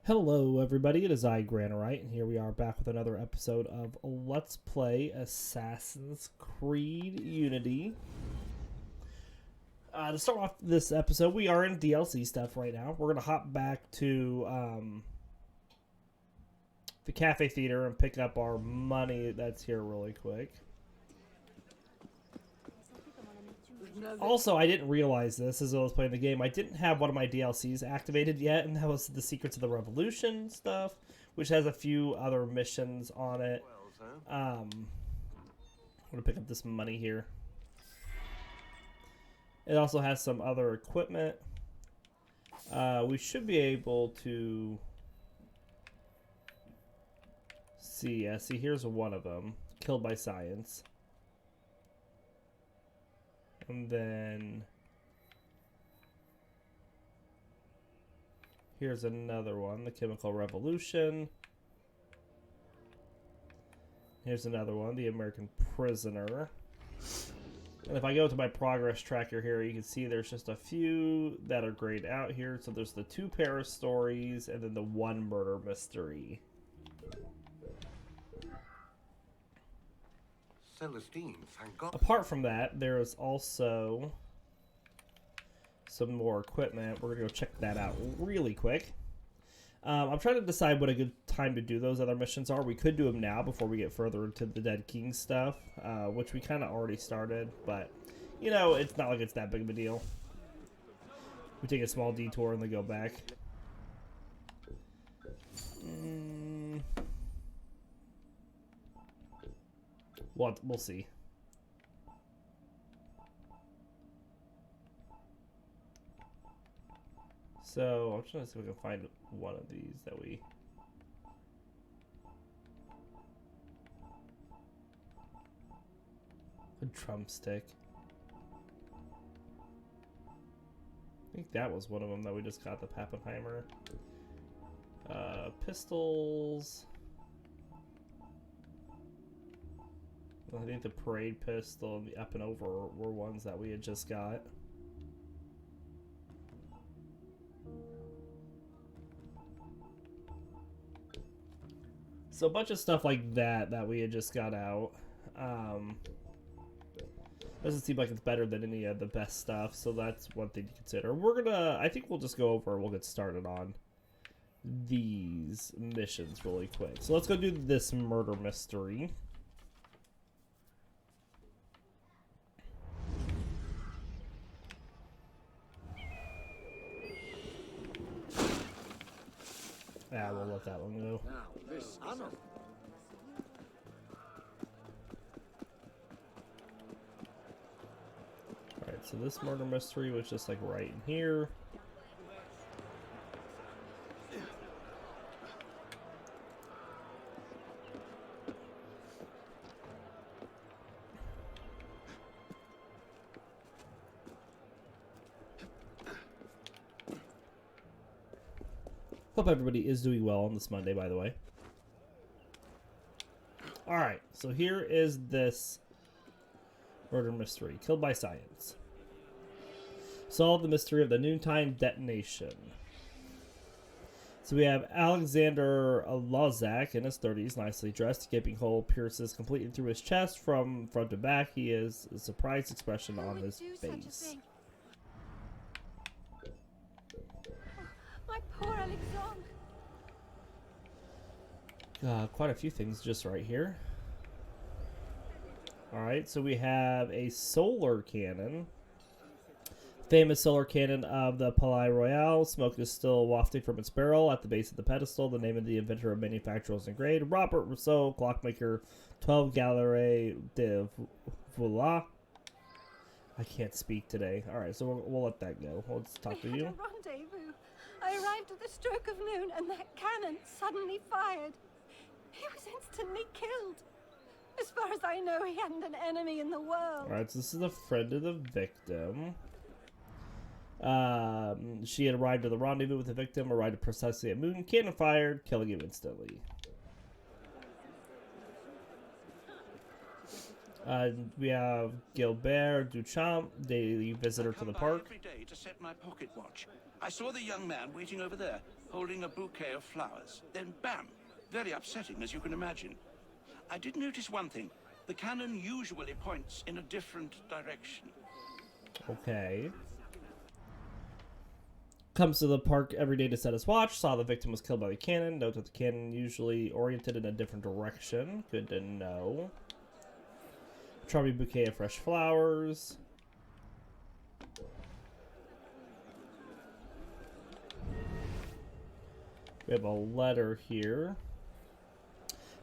Hello everybody, it is I, Granarite, and here we are back with another episode of Let's Play Assassin's Creed Unity. To start off this episode, we are in DLC stuff right now. We're going to hop back to the Cafe Theater and pick up our money that's here really quick. Also, I didn't realize this as I was playing the game. I didn't have one of my DLCs activated yet, and that was the Secrets of the Revolution stuff, which has a few other missions on it. I'm going to pick up this money here. It also has some other equipment. We should be able to see. Yeah, see, here's one of them. Killed by Science. And then here's another one, the Chemical Revolution. Here's another one, the American Prisoner. And if I go to my progress tracker here, you can see there's just a few that are grayed out here. So there's the 2 Paris stories and then the 1 murder mystery. Celestine, thank God. Apart from that, there is also some more equipment. We're going to go check that out really quick. I'm trying to decide what a good time to do those other missions are. We could do them now before we get further into the Dead King stuff, which we kind of already started. But, you know, it's not like it's that big of a deal. We take a small detour and then go back. We'll see. So I'm trying to see if we can find one of these that we. A drumstick. I think that was one of them that we just got, the Pappenheimer. Pistols. I think the Parade Pistol and the Up and Over were ones that we had just got. So a bunch of stuff like that that we had just got out. Doesn't seem like it's better than any of the best stuff, so that's one thing to consider. I think we'll just go over and we'll get started on these missions really quick. So let's go do this murder mystery. Yeah, we'll let that one go. Alright, so this murder mystery was just like right in here. Hope everybody is doing well on this Monday, by the way. Alright, so here is this murder mystery. Killed by Science. Solve the mystery of the noontime detonation. So we have Alexander Lozak in his 30s, nicely dressed. A gaping hole pierces completely through his chest from front to back. He has a surprised expression on his face. Poor Alexandre. Quite a few things just right here. Alright, so we have a solar cannon. Famous solar cannon of the Palais Royal. Smoke is still wafting from its barrel at the base of the pedestal. The name of the inventor and manufacturer is engraved. Robert Rousseau, clockmaker, 12 Galerie de Voila. I can't speak today. Alright, so we'll let that go. Let's talk to you. We had a rendezvous. I arrived at the stroke of noon and that cannon suddenly fired. He was instantly killed. As far as I know, he hadn't an enemy in the world. Alright, so this is a friend of the victim. She had arrived at the rendezvous with the victim, arrived precisely at noon, cannon fired, killing him instantly. We have Gilbert Duchamp, daily visitor to the park. Every day to set my pocket watch. I saw the young man waiting over there, holding a bouquet of flowers. Then bam! Very upsetting, as you can imagine. I did notice one thing. The cannon usually points in a different direction. Okay. Comes to the park every day to set his watch. Saw the victim was killed by the cannon. Note that the cannon usually oriented in a different direction. Good to know. Charming bouquet of fresh flowers. We have a letter here.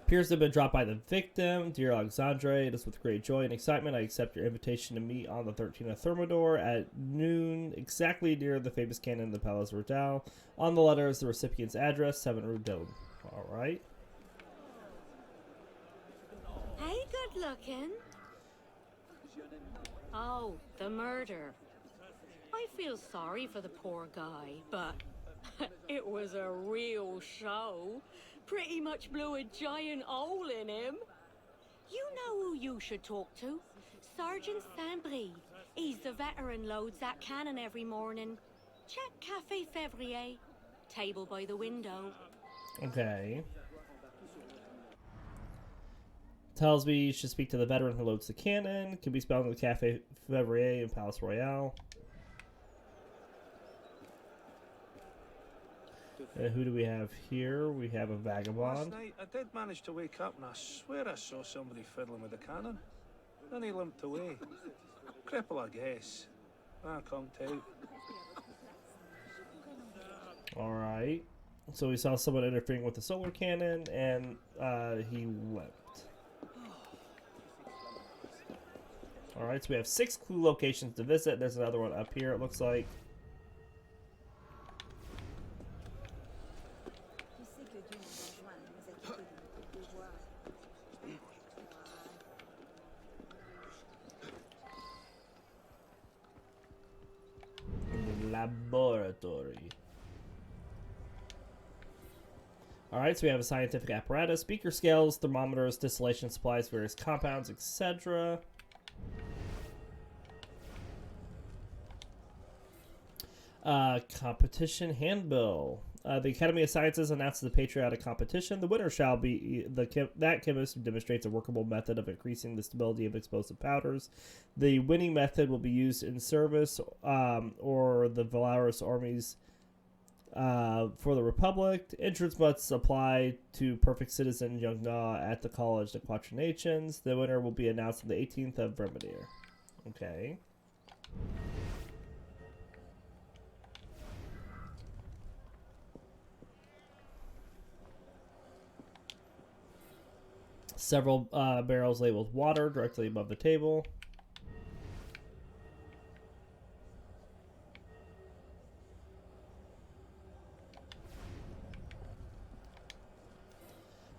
Appears to have been dropped by the victim. Dear Alexandre, it is with great joy and excitement I accept your invitation to meet on the 13th of Thermidor at noon, exactly near the famous cannon of the Palace Royal. On the letter is the recipient's address, 7 Rue Dome. Alright. Hey, good looking. Oh, the murder. I feel sorry for the poor guy, but it was a real show. Pretty much blew a giant hole in him. You know who you should talk to? Sergeant Saint-Brie. He's the veteran loads that cannon every morning. Check Café Février. Table by the window. Okay. Tells me you should speak to the veteran who loads the cannon. Can be spelled in the Café Février in Palace Royal. Who do we have here? We have a vagabond. Last night, I did manage to wake up and I swear I saw somebody fiddling with the cannon. Then he limped away. Cripple, I guess. Conked out. Alright. So we saw someone interfering with the solar cannon, and he limped. Alright, so we have 6 clue locations to visit. There's another one up here, it looks like. Laboratory. Alright, so we have a scientific apparatus, beaker scales, thermometers, distillation supplies, various compounds, etc. Competition handbill. The Academy of Sciences announces the patriotic competition. The winner shall be that chemist who demonstrates a workable method of increasing the stability of explosive powders. The winning method will be used in service or the Valorous armies for the Republic. Entrance must apply to perfect citizen young Na at the College de Quatre Nations. The winner will be announced on the 18th of Vermedier. Okay. Several barrels labeled water directly above the table.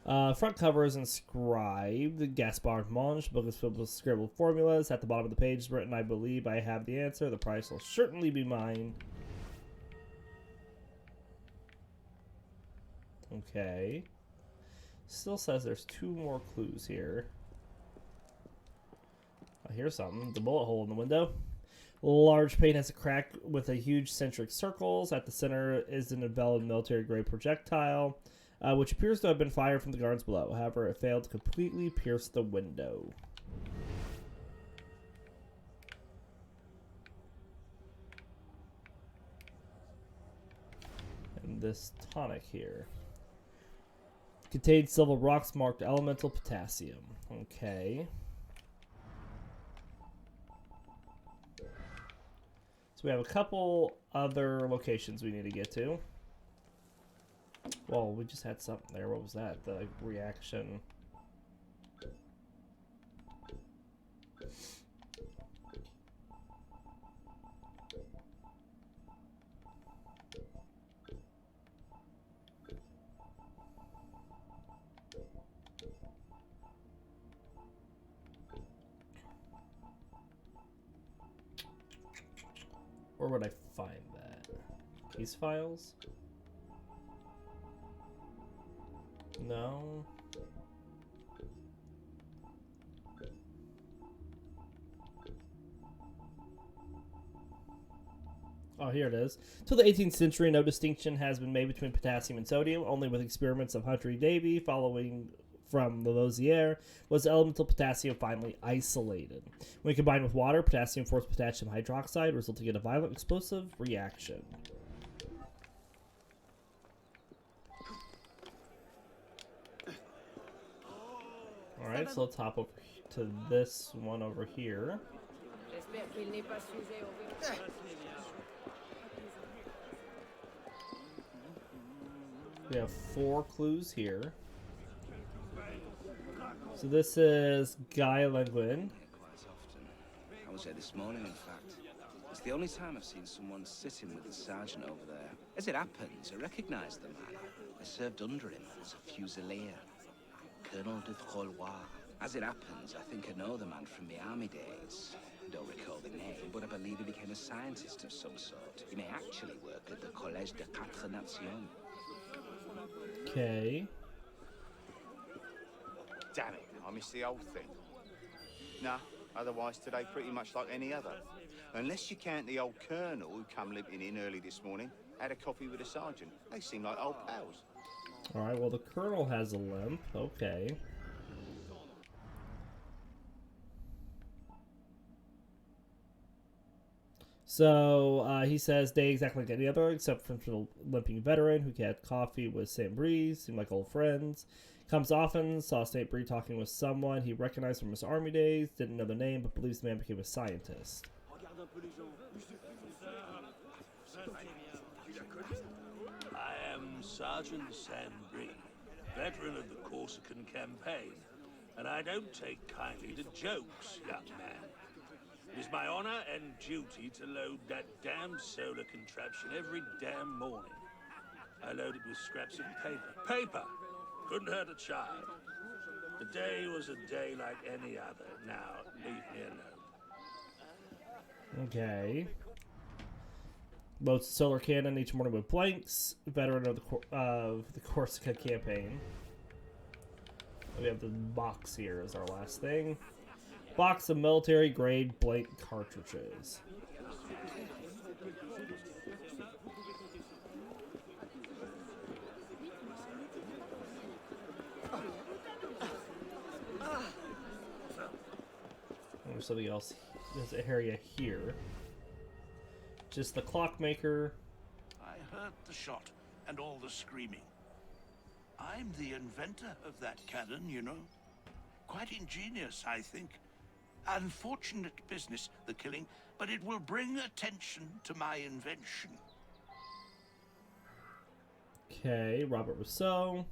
Front cover is inscribed. Gaspard Monge. Book is filled with scribbled formulas. At the bottom of the page is written, I believe I have the answer. The prize will certainly be mine. Okay. Still says there's 2 more clues here. Oh, here's something. The bullet hole in the window. Large pane has a crack with a huge centric circles. At the center is an enveloped military-grade projectile, which appears to have been fired from the gardens below. However, it failed to completely pierce the window. And this tonic here contains silver rocks marked elemental potassium. Okay. So we have a couple other locations we need to get to. Well, we just had something there. What was that? The reaction. Where would I find that? Case files? No. Oh, here it is. Till the 18th century, no distinction has been made between potassium and sodium. Only with experiments of Hunter E. Davy, following from Lavoisier, was elemental potassium finally isolated. When combined with water, potassium forms potassium hydroxide, resulting in a violent explosive reaction. Alright, so let's hop over to this one over here. We have 4 clues here. So this is Guy Lenguin. Quite often. I was there this morning, in fact. It's the only time I've seen someone sitting with the sergeant over there. As it happens, I recognise the man. I served under him as a fusilier. Colonel de Frolois. As it happens, I think I know the man from the army days. I don't recall the name, but I believe he became a scientist of some sort. He may actually work at the Collège de Quatre Nations. Okay. Damn it, I missed the old thing. Nah, otherwise today pretty much like any other. Unless you count the old colonel who come limping in early this morning, had a coffee with the sergeant. They seem like old pals. Alright, well the colonel has a limp. Okay. So, he says, day exactly like any other, except for the limping veteran who had coffee with St. Brie, seemed like old friends. Comes often, saw St. Brie talking with someone he recognized from his army days, didn't know the name, but believes the man became a scientist. I am Sergeant St. Brie, veteran of the Corsican campaign, and I don't take kindly to jokes, young man. It is my honor and duty to load that damn solar contraption every damn morning. I load it with scraps of paper. Paper! Couldn't hurt a child. The day was a day like any other. Now, leave me alone. Okay. Loads solar cannon each morning with blanks. Veteran of the Corsica campaign. We have the box here as our last thing. Box of military grade blank cartridges. There's something else. There's an area here. Just the clockmaker. I heard the shot and all the screaming. I'm the inventor of that cannon, you know. Quite ingenious, I think. Unfortunate business, the killing, but it will bring attention to my invention. Okay, Robert Rousseau.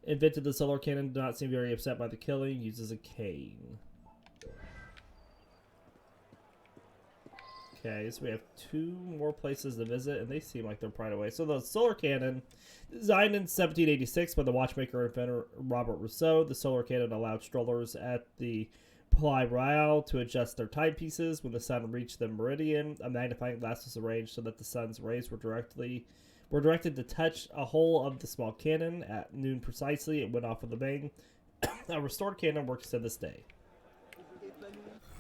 Invented the solar cannon, did not seem very upset by the killing, uses a cane. Okay, so we have 2 more places to visit, and they seem like they're right away. So the solar cannon, designed in 1786 by the watchmaker and inventor Robert Rousseau, the solar cannon allowed strollers at the Palais Royal to adjust their timepieces when the sun reached the meridian. A magnifying glass was arranged so that the sun's rays were directed to touch a hole of the small cannon. At noon precisely, it went off with a bang. A restored cannon works to this day.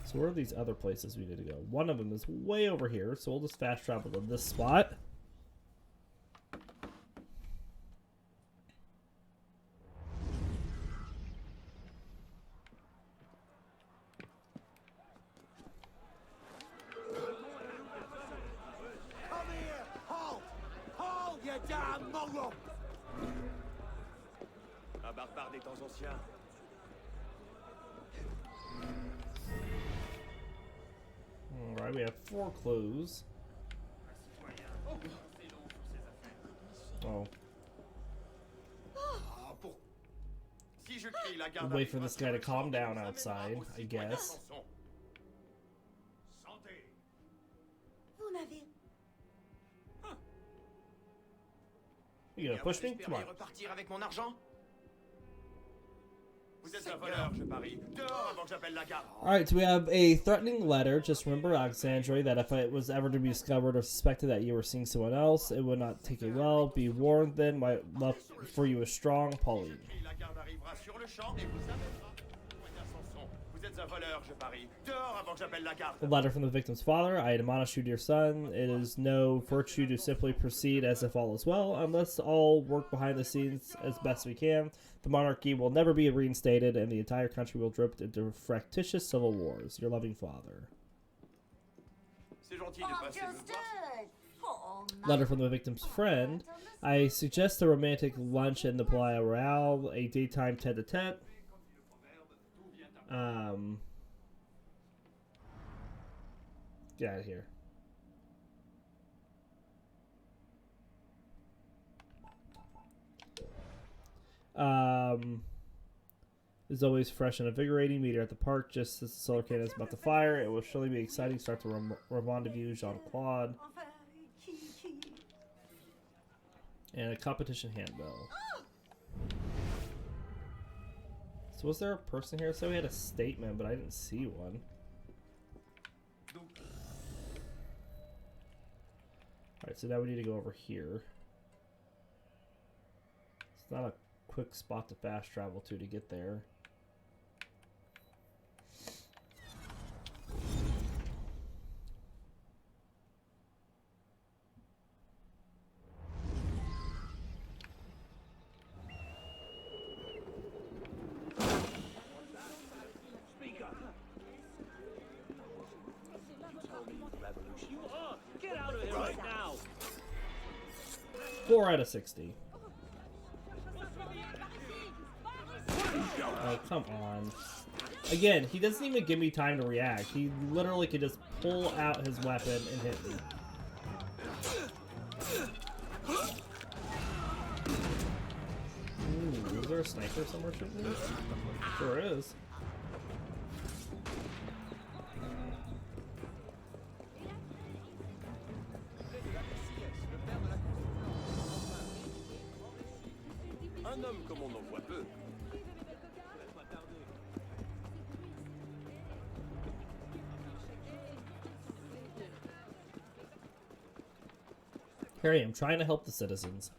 So where are these other places we need to go? One of them is way over here, so we'll just fast travel to this spot. Come here! Halt! Halt, you damn mongrel! Un barbare des temps anciens. Alright, we have 4 clues. Oh. Wait for this guy to calm down outside, I guess. You gonna push me? Come on. Alright, so we have a threatening letter. Just remember, Alexandre, that if it was ever to be discovered or suspected that you were seeing someone else, it would not take it well. Be warned then, my love for you is strong, Pauline. êtes un voleur, je parie. Dehors avant que j'appelle la garde. A letter from the victim's father. I admonish you, dear son. It is no virtue to simply proceed as if all is well, unless all work behind the scenes as best we can. The monarchy will never be reinstated, and the entire country will drift into fractious civil wars. Your loving father. C'est gentil de passer me voir. Letter from the victim's friend. I suggest a romantic lunch in the Playa Real, a daytime tete-a-tete. Get out of here. Is always fresh and invigorating. Meet her at the park just as the solar cannon is about to fire. It will surely be exciting. Start to rendezvous, Jean-Claude. And a competition handbill. So was there a person here? So we had a statement, but I didn't see one. Alright, so now we need to go over here. It's not a quick spot to fast travel to get there. Get out of here right now! 4 out of 60. Oh, come on. Again, he doesn't even give me time to react. He literally could just pull out his weapon and hit me. Ooh, is there a sniper somewhere shooting me? Sure is. Un homme comme on en voit peu. Here I am, trying to help the citizens.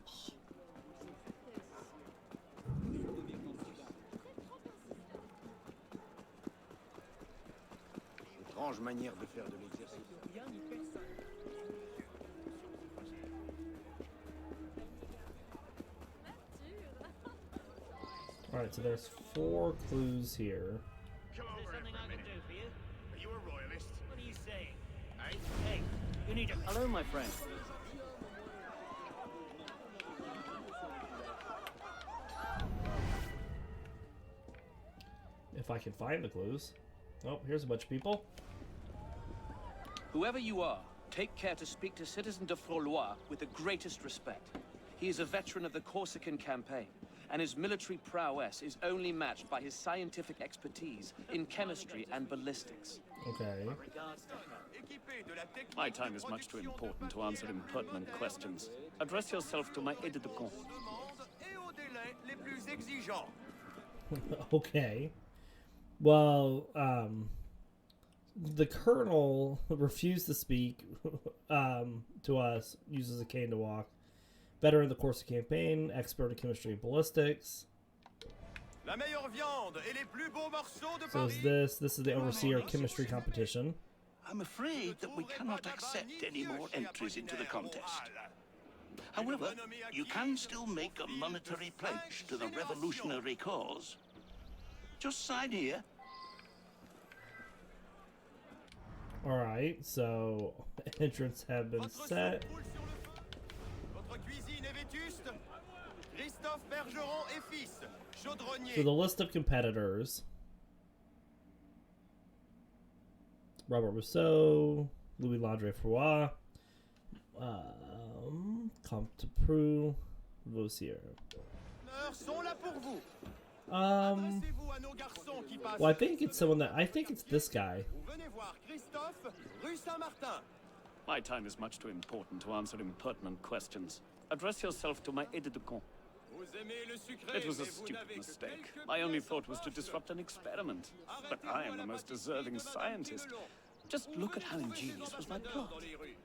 Étrange manière de faire de l'exercice. Alright, so there's 4 clues here. Come over here for a minute. Are you a royalist? What are you saying? Eh? Hey, you need to... Hello, my friend. If I can find the clues. Oh, here's a bunch of people. Whoever you are, take care to speak to Citizen de Frolois with the greatest respect. He is a veteran of the Corsican campaign, and his military prowess is only matched by his scientific expertise in chemistry and ballistics. Okay. Équipé de la technique My time is much too important to answer impertinent questions. Address yourself to my aide de camp. demande et aux délais les plus exigeants. Okay. Well, the colonel refused to speak to us, uses a cane to walk. Veteran of the Corsa campaign, expert in chemistry and ballistics. La meilleure viande et les plus beaux morceaux de So Paris. is this is the overseer chemistry competition. I'm afraid that we cannot accept any more entries into the contest. However, you can still make a monetary pledge to the revolutionary cause. Just sign here. Alright, so entrants have been set. Votre cuisine est vétuste. Christophe Bergeron et fils, chaudronnier. So the list of competitors. Robert Rousseau, Louis Landry Froid, Comte de Prou, Vaussier. Sont là pour vous. Well, Adressez-vous à nos garçons qui passent. I think it's someone that I think it's this guy. Vous venez voir Christophe, rue Saint-Martin. My time is much too important to answer impertinent questions. Address yourself to my aide de camp. Vous aimez le sucré, It was a mais vous stupid n'avez que mistake. quelques My only pièces thought was to poche. disrupt an experiment. But Arrêtez-vous I à am la the most pâtisserie deserving de Madame scientist. Pimelon. Just Vous look at pouvez how trouver des ingenious was my ambassadeurs plot. dans les rues.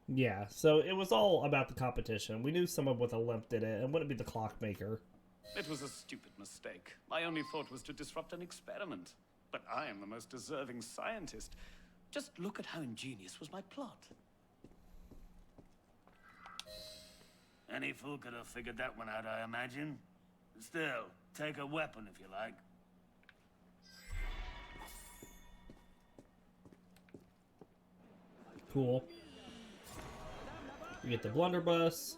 Yeah, so it was all about the competition. We knew someone with a limp did it, and wouldn't be the clockmaker. It was a stupid mistake. My only thought was to disrupt an experiment. but I am the most deserving scientist. Just look at how ingenious was my plot. Any fool could have figured that one out, I imagine. Still, take a weapon if you like. Cool. We get the blunderbuss.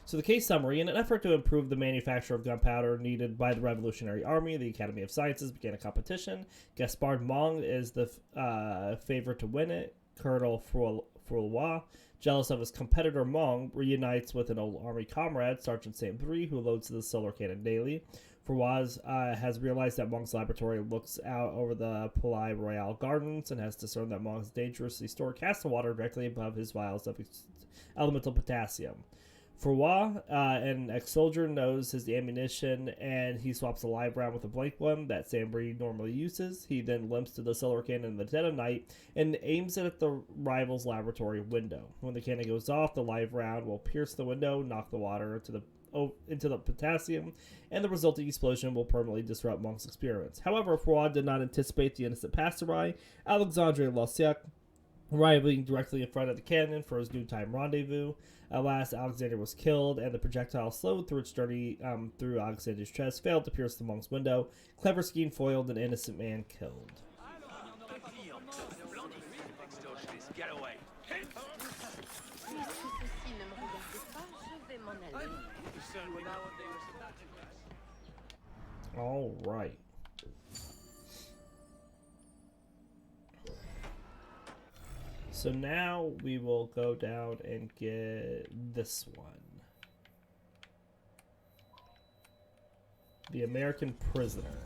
So the case summary: in an effort to improve the manufacture of gunpowder needed by the Revolutionary Army, the Academy of Sciences began a competition. Gaspard Monge is the favorite to win it. Colonel Froulois, jealous of his competitor Monge, reunites with an old army comrade, Sergeant St. Brie, who loads the solar cannon daily. Froulois has realized that Monge's laboratory looks out over the Palais Royal gardens and has discerned that Monge's dangerously stored castle water directly above his vials of elemental potassium. Froulois, an ex-soldier, knows his ammunition, and he swaps a live round with a blank one that Sambry normally uses. He then limps to the solar cannon in the dead of night and aims it at the rival's laboratory window. When the cannon goes off, the live round will pierce the window, knock the water into the potassium, and the resulting explosion will permanently disrupt Monge's experiments. However, Froulois did not anticipate the innocent passerby, Alexandre Lossiac, arriving directly in front of the cannon for his noontime rendezvous. Alas, Alexander was killed, and the projectile slowed through its journey through Alexander's chest, failed to pierce the monk's window. Clever scheme foiled, an innocent man killed. Get away. All right. So now we will go down and get this one. The American Prisoner.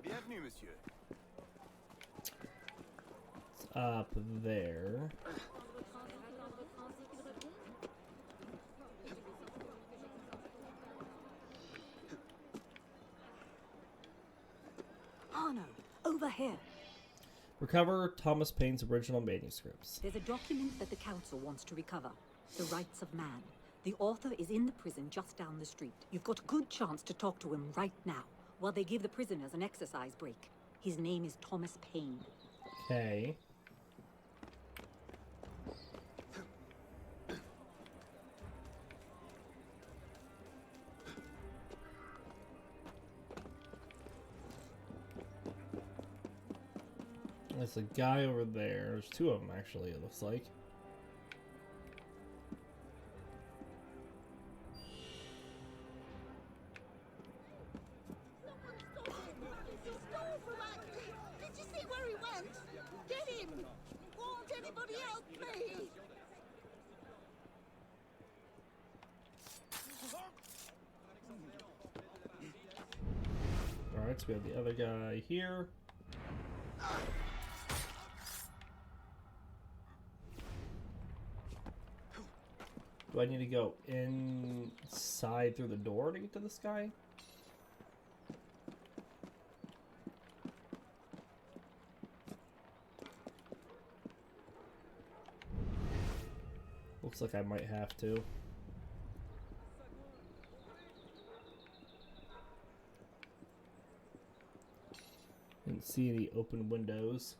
Bienvenue, monsieur. It's up there. Arno, over here. Recover Thomas Paine's original manuscripts. There's a document that the council wants to recover. The Rights of Man. The author is in the prison just down the street. You've got a good chance to talk to him right now, while they give the prisoners an exercise break. His name is Thomas Paine. Okay. There's a guy over there. There's two of them, actually, it looks like. Did you see where he went? Get him! Won't anybody help me? Alright, so we have the other guy here. Do I need to go inside through the door to get to this guy? Looks like I might have to. Didn't see any open windows.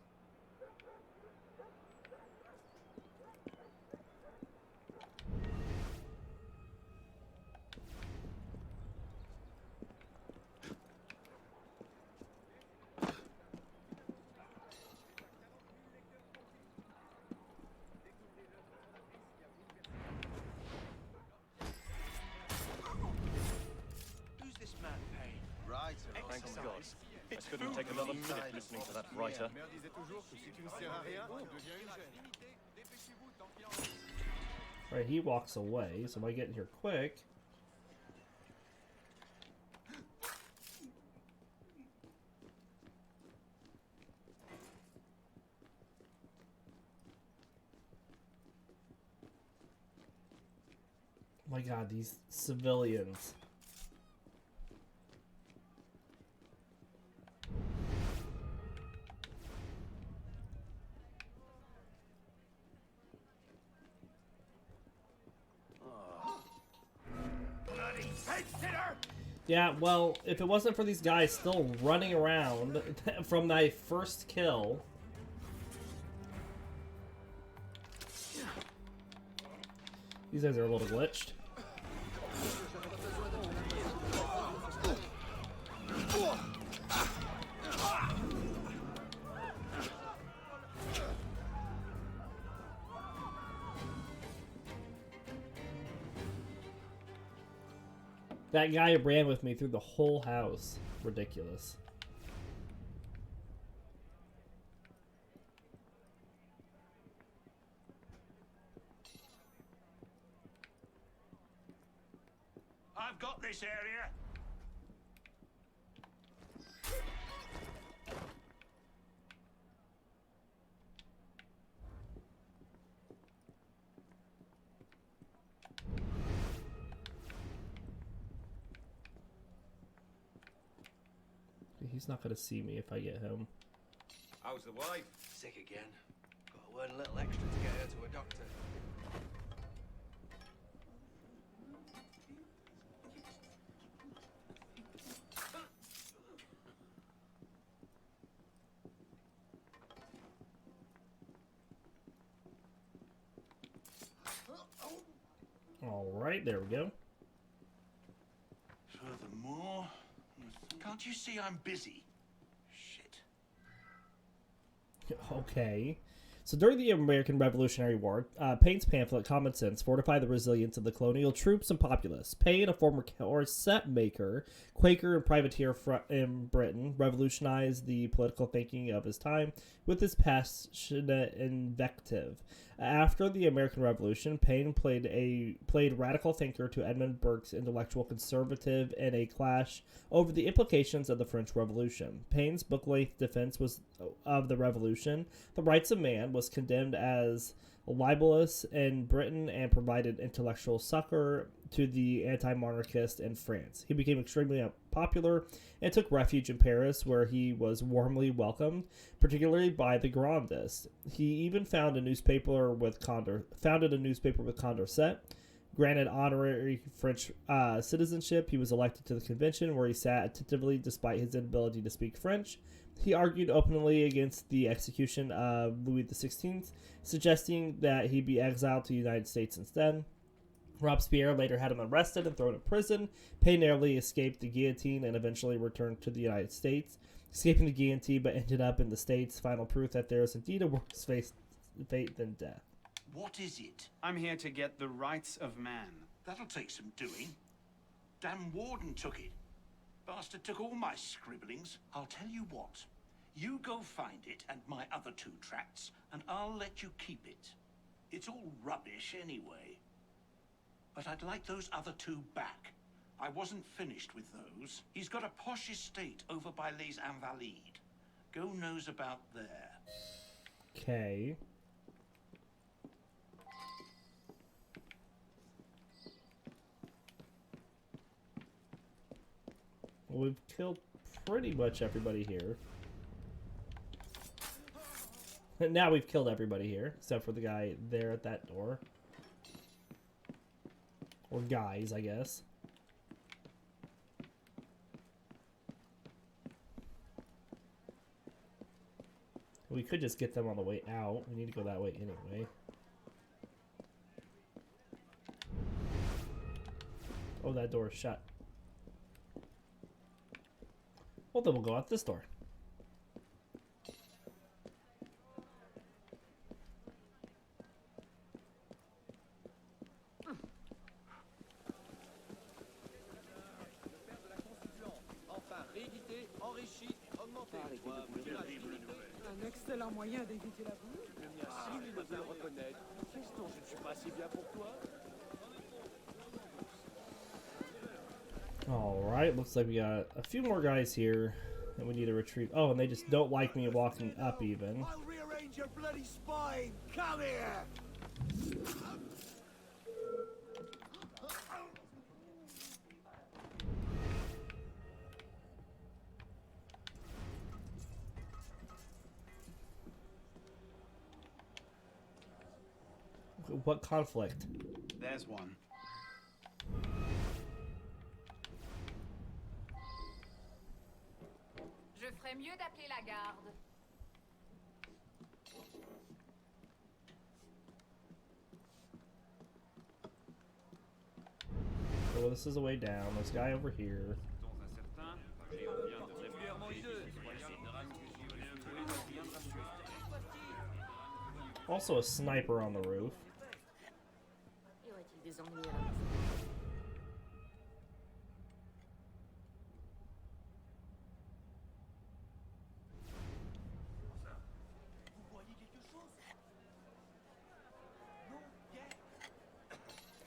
Who's this man, Payne? Right, Thank God. I couldn't take another minute listening to that writer. Mère disait toujours que si tu ne sers à rien, tu deviens une gêne. Dépêchez-vous, tant qu'il en reste. Alright, he walks away, so if I get in here quick. My god, these civilians. Yeah, well, if it wasn't for these guys still running around from my first kill. These guys are a little glitched. That guy ran with me through the whole house. Ridiculous. I've got this area. He's not gonna see me if I get home. How's the wife? Sick again. Got to earn a little extra to get her to a doctor. All right, there we go. Furthermore, can't you see I'm busy? Shit. Okay. So during the American Revolutionary War, Payne's pamphlet, Common Sense, fortified the resilience of the colonial troops and populace. Payne, a former corset maker, Quaker, and privateer in Britain, revolutionized the political thinking of his time with his passionate invective. After the American Revolution, Payne played radical thinker to Edmund Burke's intellectual conservative in a clash over the implications of the French Revolution. Payne's book-length defense of the Revolution, The Rights of Man, was condemned as libelous in Britain and provided intellectual succor to the anti-monarchists in France. He became extremely popular and took refuge in Paris, where he was warmly welcomed, particularly by the Girondists. He even founded a newspaper with Condorcet. Granted honorary French citizenship, he was elected to the convention, where he sat attentively despite his inability to speak French. He argued openly against the execution of Louis XVI, suggesting that he be exiled to the United States instead. Robespierre later had him arrested and thrown in prison. Payne narrowly escaped the guillotine and eventually returned to the United States, escaping the guillotine but ended up in the States. Final proof that there is indeed a worse fate than death. What is it? I'm here to get the rights of man. That'll take some doing. Damn warden took it. Bastard took all my scribblings. I'll tell you what. You go find it and my other 2 tracts, and I'll let you keep it. It's all rubbish anyway. But I'd like those other 2 back. I wasn't finished with those. He's got a posh estate over by Les Invalides. Go knows about there. Okay. Well, we've killed pretty much everybody here. And now we've killed everybody here, except for the guy there at that door. Or guys, I guess. We could just get them on the way out. We need to go that way anyway. Oh, that door is shut. Well, then we'll go out this door. Un excellent moyen d'éviter la boue. Merci, mais de le reconnaître. Qu'est-ce dont je ne suis pas si bien pour toi? Alright, looks like we got a few more guys here that we need to retrieve. Oh, and they just don't like me walking up even. I'll rearrange your bloody spine. Come here. What conflict? There's one. Je ferais mieux d'appeler la garde. Well, this is the way down. There's a guy over here. Also a sniper on the roof.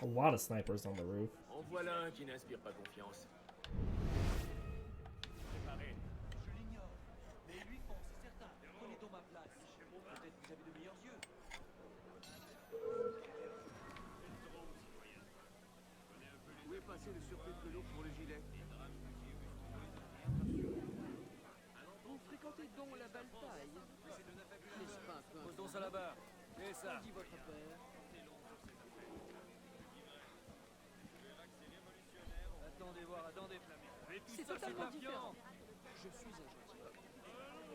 A lot of snipers on the roof. En voilà un qui n'inspire pas confiance. Préparé. Je l'ignore. Mais lui pense, c'est certain. Prenez donc ma place. Peut-être vous avez de meilleurs yeux. Où est passé le surplus de velours pour le gilet? Vous fréquentez donc la bataille? N'est-ce pas un peu... Posons ça là-bas. Et ça. Dit votre père. Attendez voir, attendez. Mais tout ça, c'est pas différent. Je suis un gentilhomme.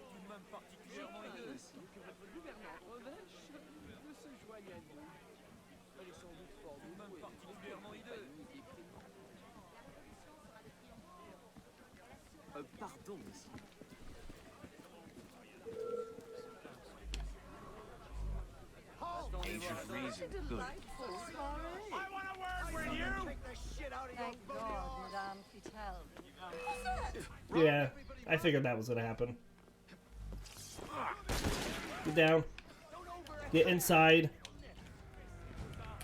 Tout de même particulièrement hideux. Ainsi que votre gouvernante Revêche ne se joigne à nous. Elle est sans doute fort douée. Tout de même particulièrement hideux. Pardon, monsieur. Agent Reason, good. I want a word with you! Thank God, Madame Futel. Yeah, I figured that was gonna happen. Get down. Get inside.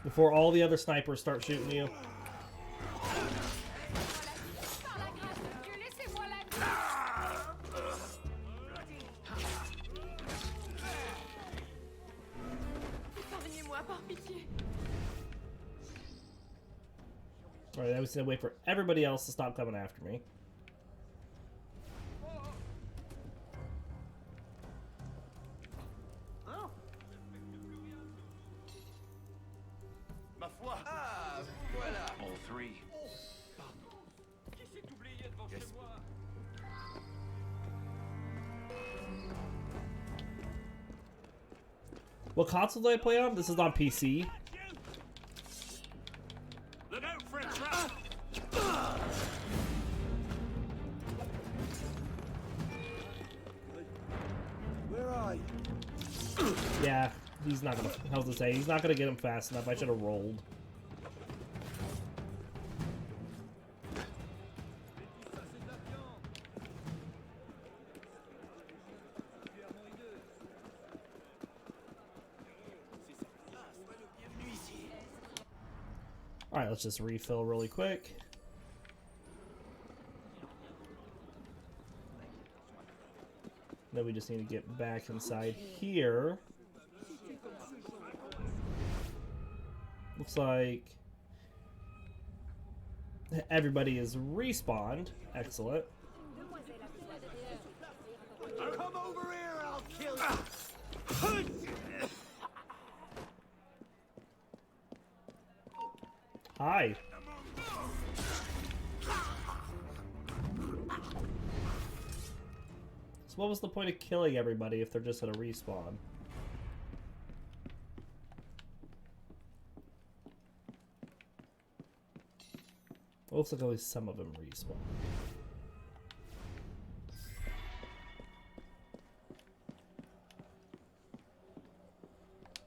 Before all the other snipers start shooting you. Alright, I was gonna wait for everybody else to stop coming after me. Ma foi! Ah, vous voilà. All three. Qui s'est oublié devant chez moi? What console do I play on? This is on PC. Look out for a trap! Where are you? Yeah, he's not gonna. I was gonna say he's not gonna get him fast enough. I should have rolled. All right, let's just refill really quick. Then we just need to get back inside here. Looks like everybody is respawned. Excellent. Come over here, I'll kill you! Hi. So what was the point of killing everybody if they're just gonna respawn? It looks like only some of them respawn.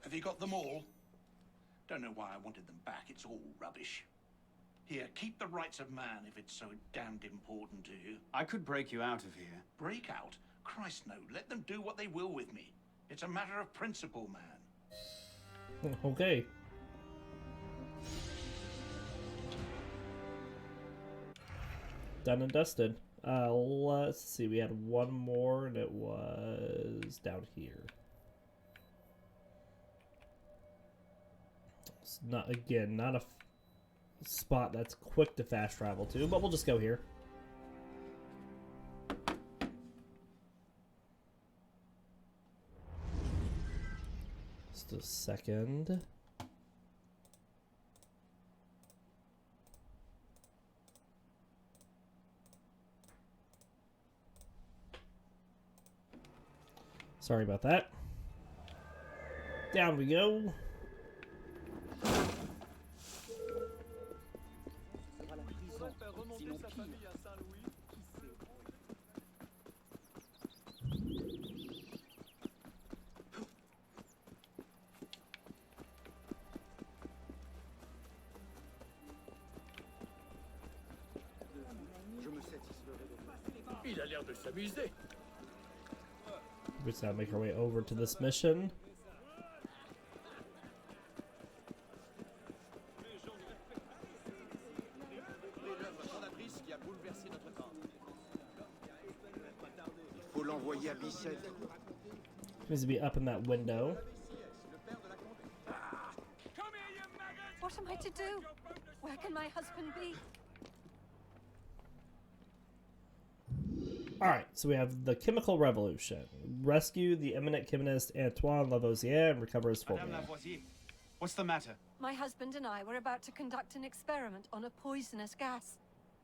Have you got them all? Don't know why I wanted them back. It's all rubbish. Here, keep the rights of man if it's so damned important to you. I could break you out of here. Break out? Christ, no. Let them do what they will with me. It's a matter of principle, man. Okay. Done and dusted. Let's see. We had one more, and it was down here. It's not not a spot that's quick to fast travel to, but we'll just go here. Just a second. Sorry about that. Down we go. Il a l'air de s'amuser. We just gotta make our way over to this mission. Il faut l'envoyer à Bicêtre. Needs to be up in that window. What am I to do? Where can my husband be? Alright, so we have the Chemical Revolution. Rescue the eminent chemist Antoine Lavoisier and recover his Madame formula. Lavoisier, what's the matter? My husband and I were about to conduct an experiment on a poisonous gas.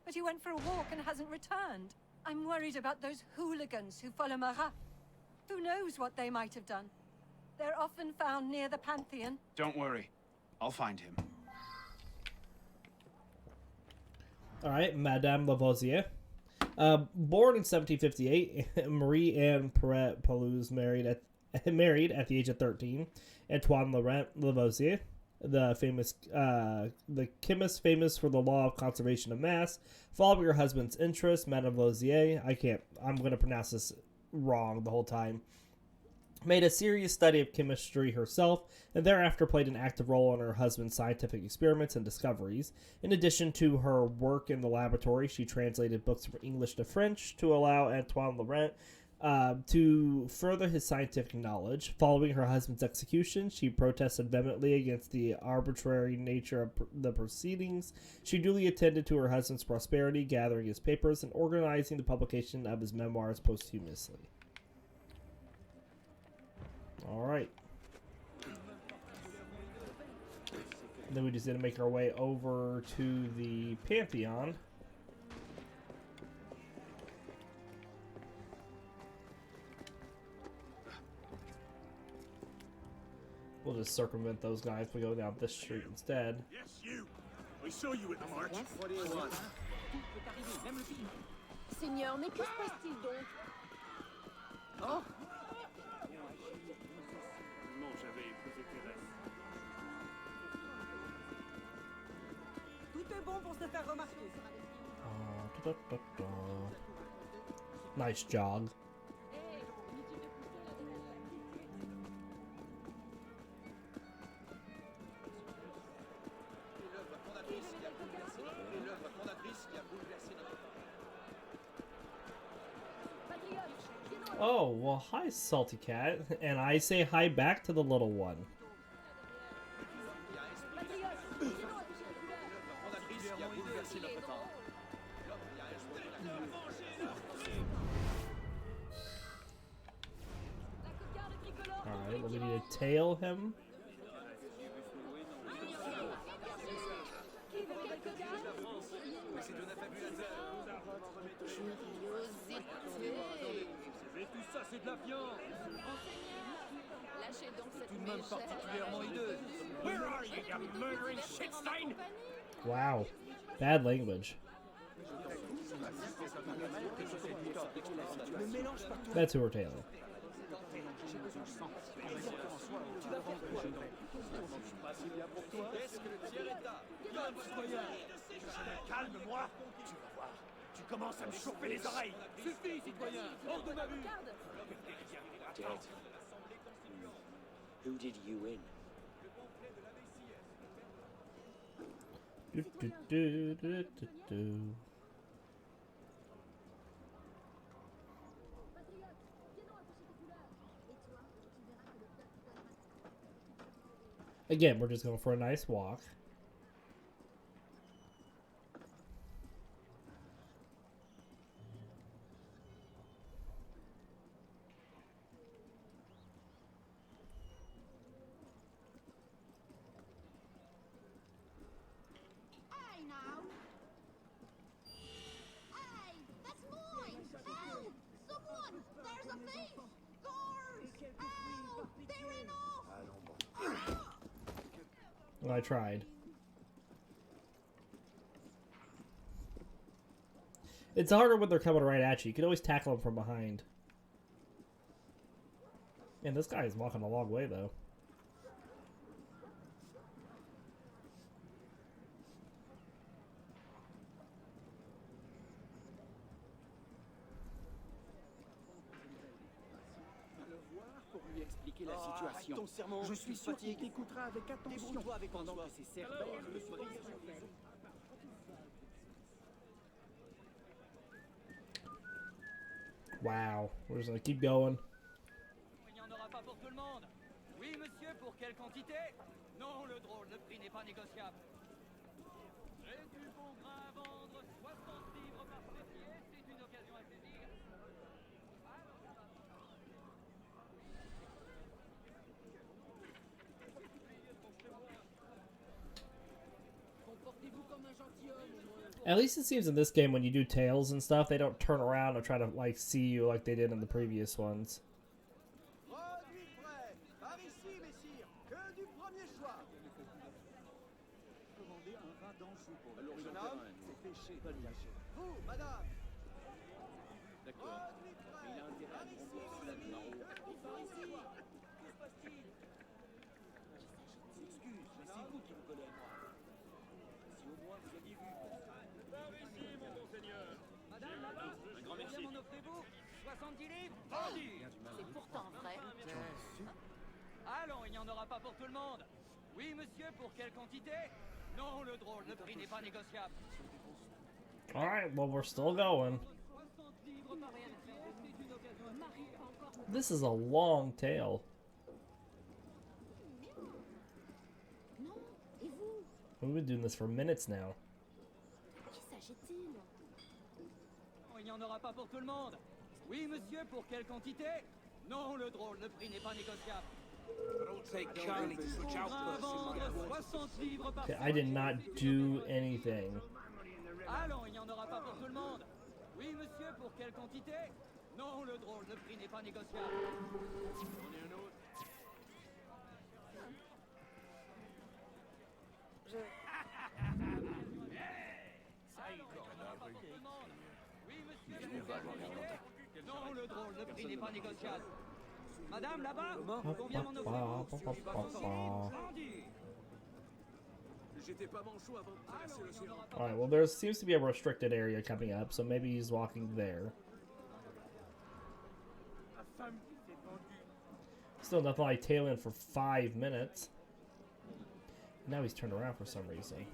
But he went for a walk and hasn't returned. I'm worried about those hooligans who follow Marat. Who knows what they might have done? They're often found near the Pantheon. Don't worry. I'll find him. Alright, Madame Lavoisier. Born in 1758, Marie Anne Perret Pelouse married at the age of 13. Antoine Laurent Lavoisier, the chemist famous for the law of conservation of mass. Following her husband's interests, Madame Lavoisier, I'm going to pronounce this wrong the whole time, made a serious study of chemistry herself, and thereafter played an active role in her husband's scientific experiments and discoveries. In addition to her work in the laboratory, she translated books from English to French to allow Antoine Laurent to further his scientific knowledge. Following her husband's execution, she protested vehemently against the arbitrary nature of the proceedings. She duly attended to her husband's prosperity, gathering his papers and organizing the publication of his memoirs posthumously. Alright. Then we just need to make our way over to the Pantheon. We'll just circumvent those guys. We go down this street instead. Yes, you. We saw you at the march. What do you want? Seigneur, mais que se passe-t-il donc? Oh, Non, j'avais épousé Thérèse. Tout est bon pour se faire remarquer. Nice jog. Oh, well, hi, Salty Cat. And I say hi back to the little one. Alright, well, we need to tail him. mais tout ça, c'est de la viande. Lâchez donc cette Tout de même particulièrement hideux. Where are you, you murdering shitstain? Wow. Bad language. That's who we're tailing. Calme-moi. Tu vas voir. Tu commences à me chauffer les oreilles. Suffit, citoyen. Hors de ma vue. Dead. Who did you in? Again, we're just going for a nice walk. Hey now! Hey, that's mine! Help! Someone! There's a thief! Guards! Well, I tried. It's harder when they're coming right at you. You can always tackle them from behind. Man, this guy is walking a long way, though. Pour lui expliquer la situation. Ton serment, je suis sûr qu'il t'écoutera avec attention. Débrouille-toi avec pendant que ces cerbères le soient. Wow, we're just gonna keep going. Il n'y en aura pas pour tout le monde. Oui, monsieur, pour quelle quantité? Non, le drôle, le prix n'est pas négociable. J'ai du bon grain à vendre, 60 livres par pied, c'est une occasion à saisir. Comportez-vous comme un gentilhomme. At least it seems in this game when you do tails and stuff, they don't turn around and try to like see you like they did in the previous ones. Produit prêt. Par ici, messire. Que du premier choix. Commandez un vin d'Anjou pour le jeune homme. C'est péché. Vous, madame. D'accord. Mais il a intérêt à prendre la marron. Par ici. Que se passe-t-il? Excuse, mais c'est vous qui vous collez à moi. Si au moins vous aviez vu. Par ici, mon bon seigneur. Madame, là-bas, un grand merci. Combien m'en offrez-vous? 70 livres? Vendu. C'est pourtant vrai. Allons, il n'y en aura pas pour tout le monde. Oui, monsieur, pour quelle quantité? Non, le drôle, le prix n'est pas négociable. Alright, well, we're still going. This is a long tail. We've been doing this for minutes now. Il n'y en aura pas pour tout le monde. Oui, monsieur, pour quelle quantité? Non, le drôle, le prix n'est pas négociable. Okay, I did not do anything. Allons, il n'y en aura pas pour tout le monde. Oui, monsieur, pour quelle quantité? Non, le drôle, le prix n'est pas négociable. On est un autre. Oui, monsieur, non, le drôle, le prix n'est pas négociable. Madame, là-bas, combien m'en offrez-vous? J'étais pas manchot avant de traverser l'océan. Alright, well, there seems to be a restricted area coming up, so maybe he's walking there. Still nothing like tailing for 5 minutes. Now he's turned around for some reason.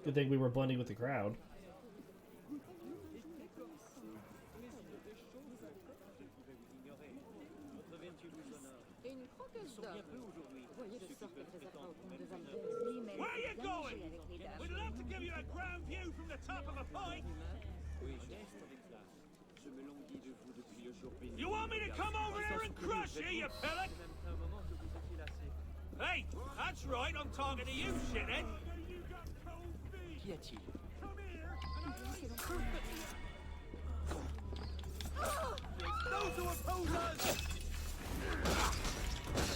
Good thing we were blending with the crowd. Where are you going? We'd love to give you a grand view from the top of a pike. You want me to come over here and crush you, you pillock? Hey, that's right, I'm talking to you, shithead. Qu'y a-t-il? Those who oppose us!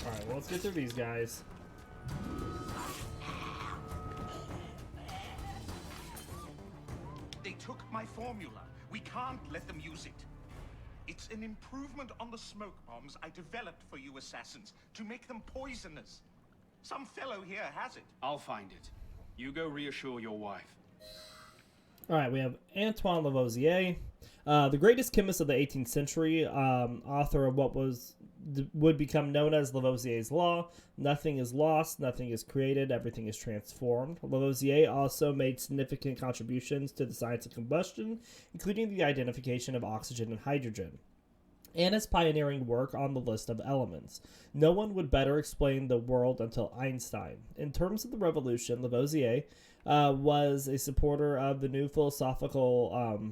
Alright, well, let's get through these guys. They took my formula. We can't let them use it. It's an improvement on the smoke bombs I developed for you assassins to make them poisonous. Some fellow here has it. I'll find it. You go reassure your wife. Alright, we have Antoine Lavoisier, the greatest chemist of the 18th century, author of what would become known as Lavoisier's Law. Nothing is lost, nothing is created, everything is transformed. Lavoisier also made significant contributions to the science of combustion, including the identification of oxygen and hydrogen, and his pioneering work on the list of elements. No one would better explain the world until Einstein. In terms of the revolution, Lavoisier was a supporter of the new philosophical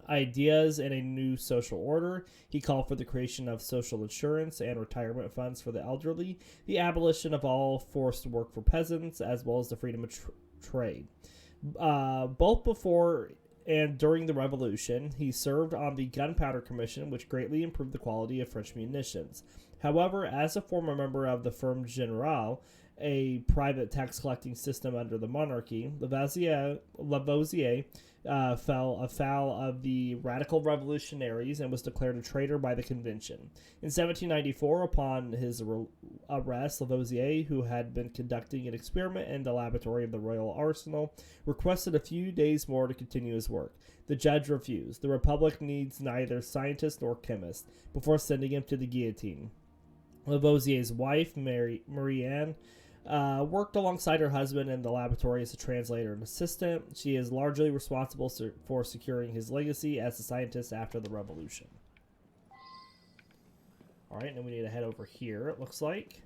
ideas in a new social order. He called for the creation of social insurance and retirement funds for the elderly, the abolition of all forced work for peasants, as well as the freedom of trade. Both before and during the Revolution, he served on the Gunpowder Commission, which greatly improved the quality of French munitions. However, as a former member of the Firme Générale, a private tax collecting system under the monarchy, Lavoisier fell afoul of the radical revolutionaries and was declared a traitor by the convention. In 1794, upon his arrest, Lavoisier, who had been conducting an experiment in the laboratory of the Royal Arsenal, requested a few days more to continue his work. The judge refused. The Republic needs neither scientist nor chemist, before sending him to the guillotine. Lavoisier's wife, Marie-Anne, worked alongside her husband in the laboratory as a translator and assistant. She is largely responsible for securing his legacy as a scientist after the revolution. Alright, and then we need to head over here, it looks like.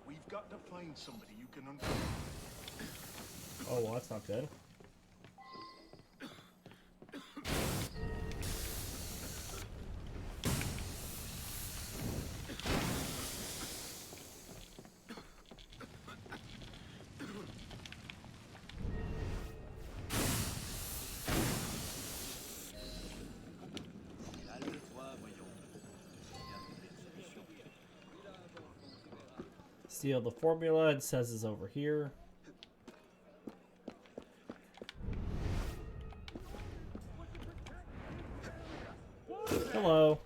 We've got to find somebody you can Oh, well, that's not good. Steal the formula, it says is over here. Hello.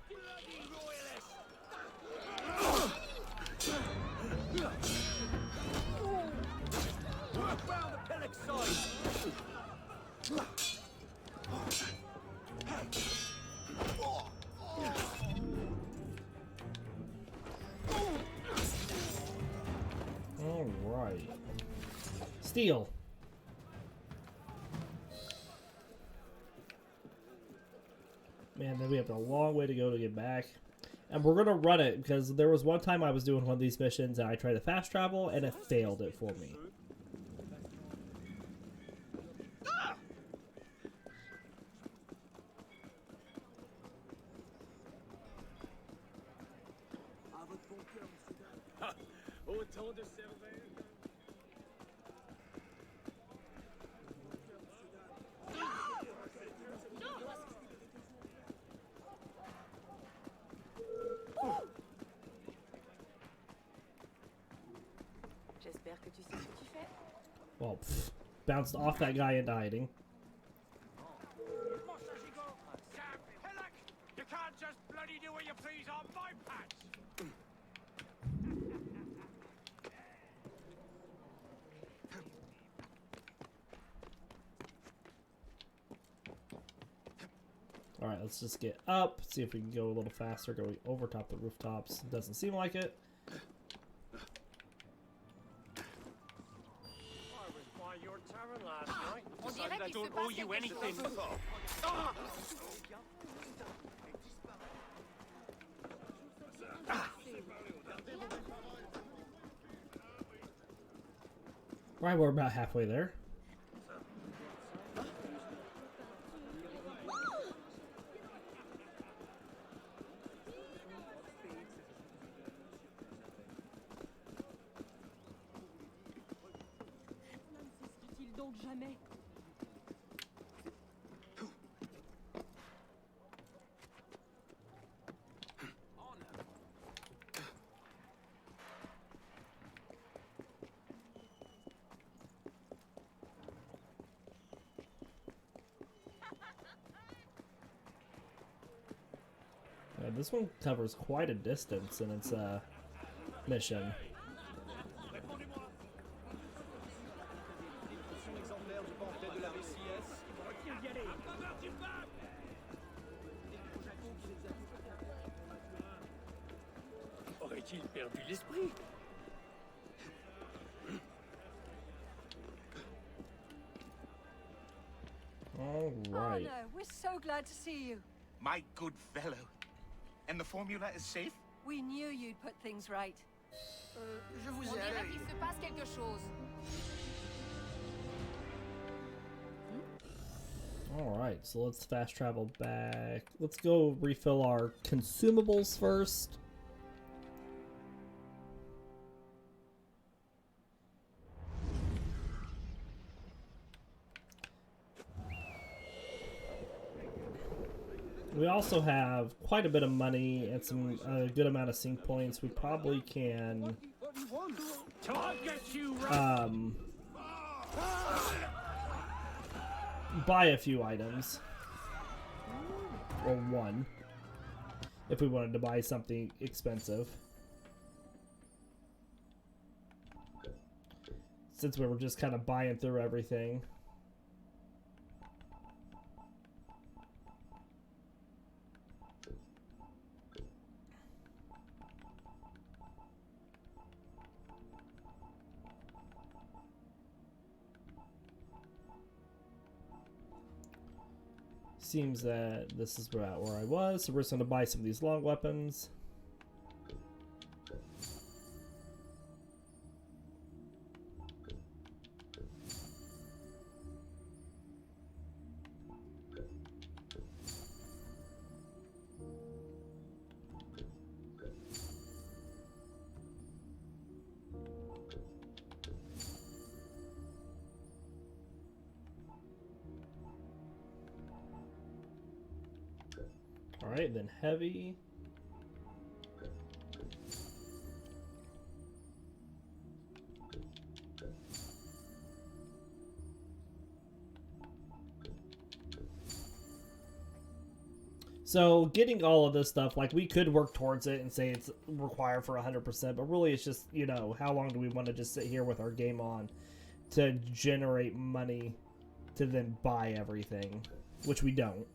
All right. Steal. Man, then we have a long way to go to get back. And we're going to run it, because there was one time I was doing one of these missions and I tried to fast travel and it failed it for me. Well, bounced off that guy into hiding. You can't just bloody do what you please on my patch! Alright, let's just get up, see if we can go a little faster going over top the rooftops. Doesn't seem like it. Your tavern last night. Decided I don't owe you anything. Right, we're about halfway there. Jamais. This one covers quite a distance in its mission. Aurait-il perdu l'esprit? All right. Oh no, we're so glad to see you. My good fellow. And the formula is safe? We knew you'd put things right. Je vous On ai dirait qu'il se passe quelque chose. Alright, so let's fast travel back. Let's go refill our consumables first. We also have quite a bit of money and some good amount of sync points. We probably can buy a few items, or one, if we wanted to buy something expensive. Since we were just kind of buying through everything. Seems that this is about where I was, so we're just going to buy some of these long weapons. Alright, then heavy. So getting all of this stuff, like we could work towards it and say it's required for 100%, but really it's just, you know, how long do we want to just sit here with our game on to generate money to then buy everything, which we don't.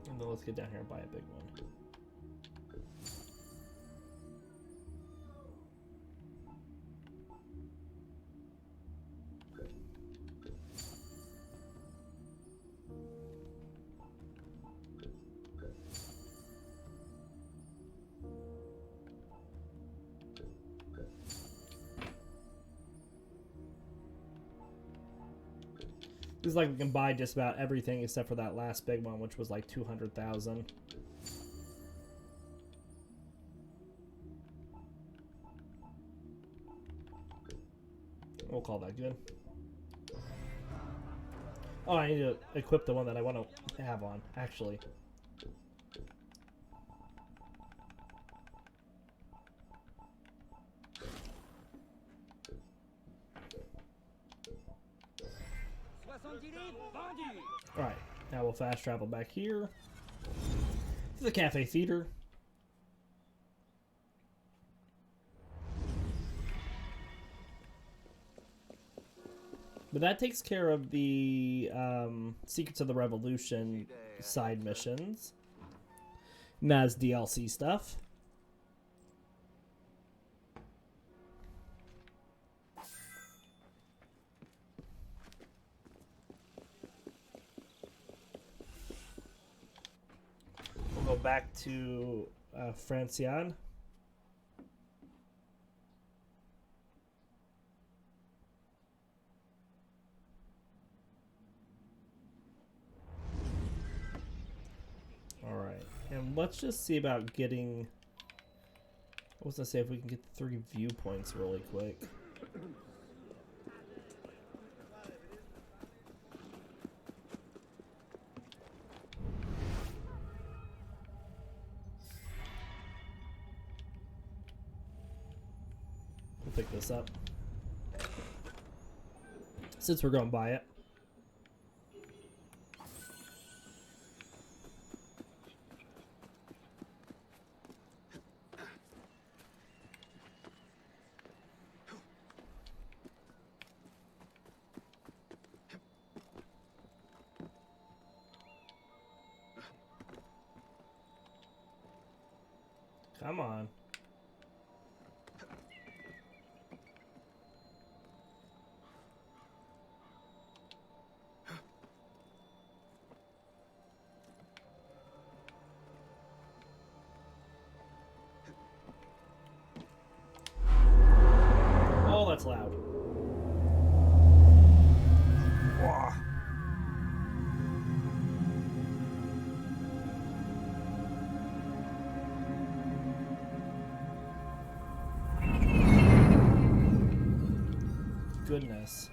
And then let's get down here and buy a big one. It's like we can buy just about everything except for that last big one, which was like 200,000. We'll call that good. Oh, I need to equip the one that I want to have on, actually. Alright, now we'll fast travel back here to the Cafe Theater. But that takes care of the Secrets of the Revolution side missions. And that's DLC stuff. We'll go back to Franciane. Alright, and let's just see about getting... I was gonna say if we can get 3 viewpoints really quick. We'll pick this up. Since we're going to buy it. Come on. Oh, that's loud. Wah. goodness.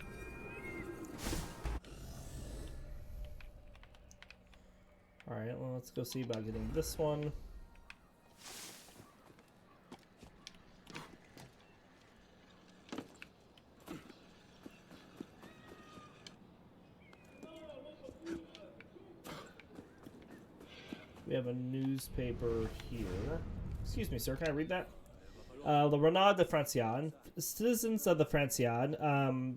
Alright, well, let's go see about getting this one. We have a newspaper here. Excuse me, sir, can I read that? The Renard de Francion, citizens of the Francion,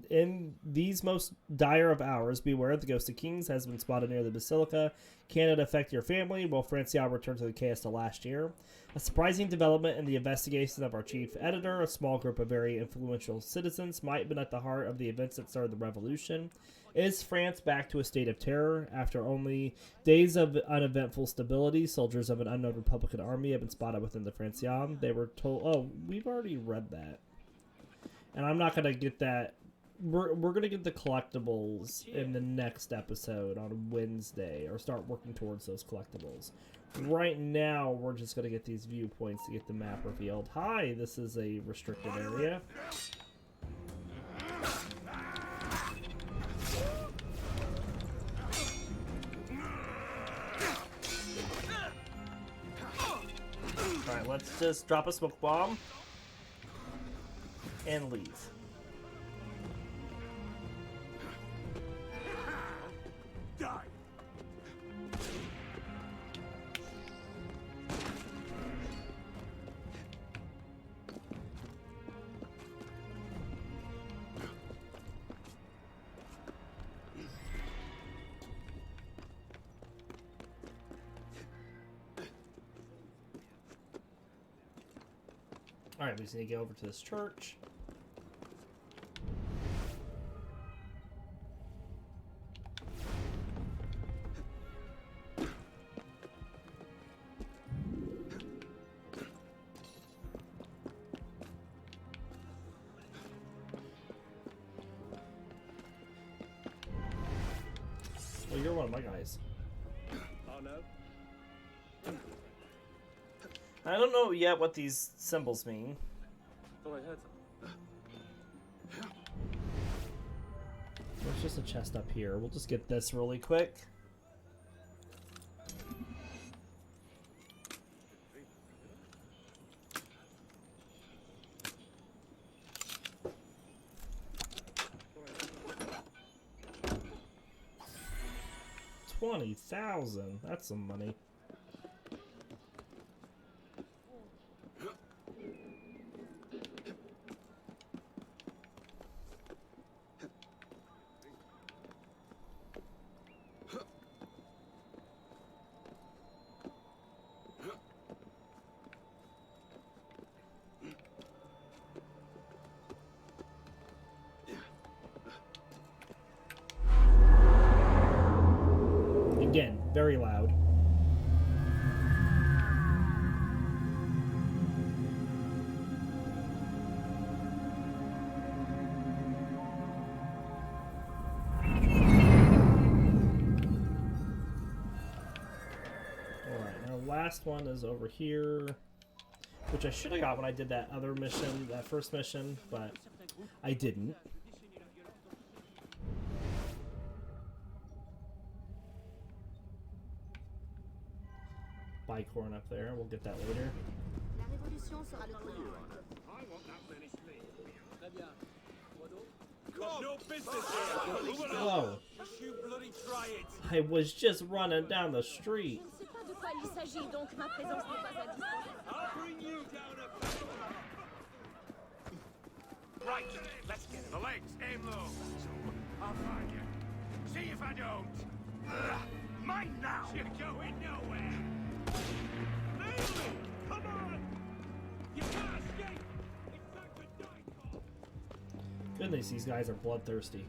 in these most dire of hours, beware the ghost of kings has been spotted near the Basilica. Can it affect your family? Will Francion return to the chaos of last year? A surprising development in the investigation of our chief editor, a small group of very influential citizens, might have been at the heart of the events that started the revolution. Is France back to a state of terror? After only days of uneventful stability, soldiers of an unknown Republican army have been spotted within the Francion. They were told... Oh, we've already read that. And I'm not going to get that... We're going to get the collectibles in the next episode on Wednesday, or start working towards those collectibles. Right now, we're just going to get these viewpoints to get the map revealed. Hi, this is a restricted area. Alright, let's just drop a smoke bomb and leave. Die! Alright, we just need to get over to this church. Well, you're one of my guys. Oh no. I don't know yet what these symbols mean. Thought I heard something. There's just a chest up here. We'll just get this really quick. $20,000. That's some money. Again, very loud. Alright, now last one is over here, which I should have got when I did that other mission, that first mission, but I didn't. Bicorn up there. We'll get that later. La révolution sera le premier. Got no business here! Whoa. Just you bloody try it! I was just running down the street. Je ne sais pas de quoi il s'agit, donc ma présence n'est pas à dispenser. I'll bring you down a... Right, let's get the legs, aim low. I'll find you. See if I don't. Mine now! You're going nowhere! Naomi, come on! You can't escape! It's back to die. Goodness, these guys are bloodthirsty.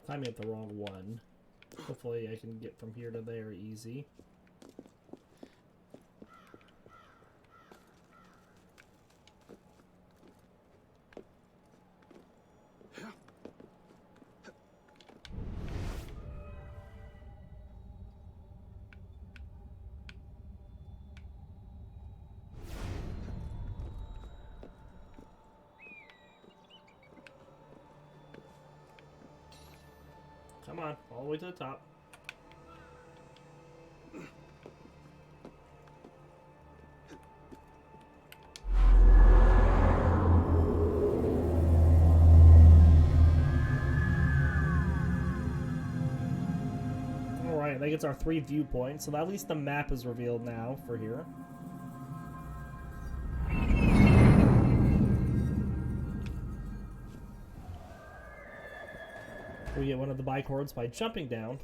Climbing up the wrong one. Hopefully I can get from here to there easy. Come on, all the way to the top. Alright, that gets our 3 viewpoints, so at least the map is revealed now for here. We get one of the bicords by jumping down.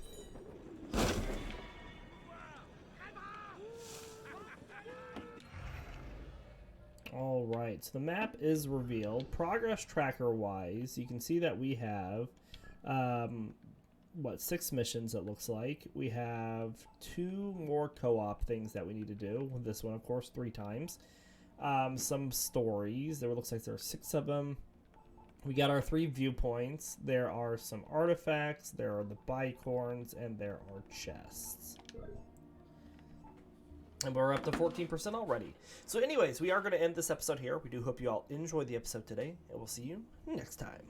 Alright, so the map is revealed. Progress tracker wise, you can see that we have, what, 6 missions it looks like. We have 2 more co-op things that we need to do. This one, of course, 3 times. Some stories. There looks like there are 6 of them. We got our 3 viewpoints. There are some artifacts, there are the bicorns, and there are chests. And we're up to 14% already. So anyways, we are going to end this episode here. We do hope you all enjoyed the episode today, and we'll see you next time.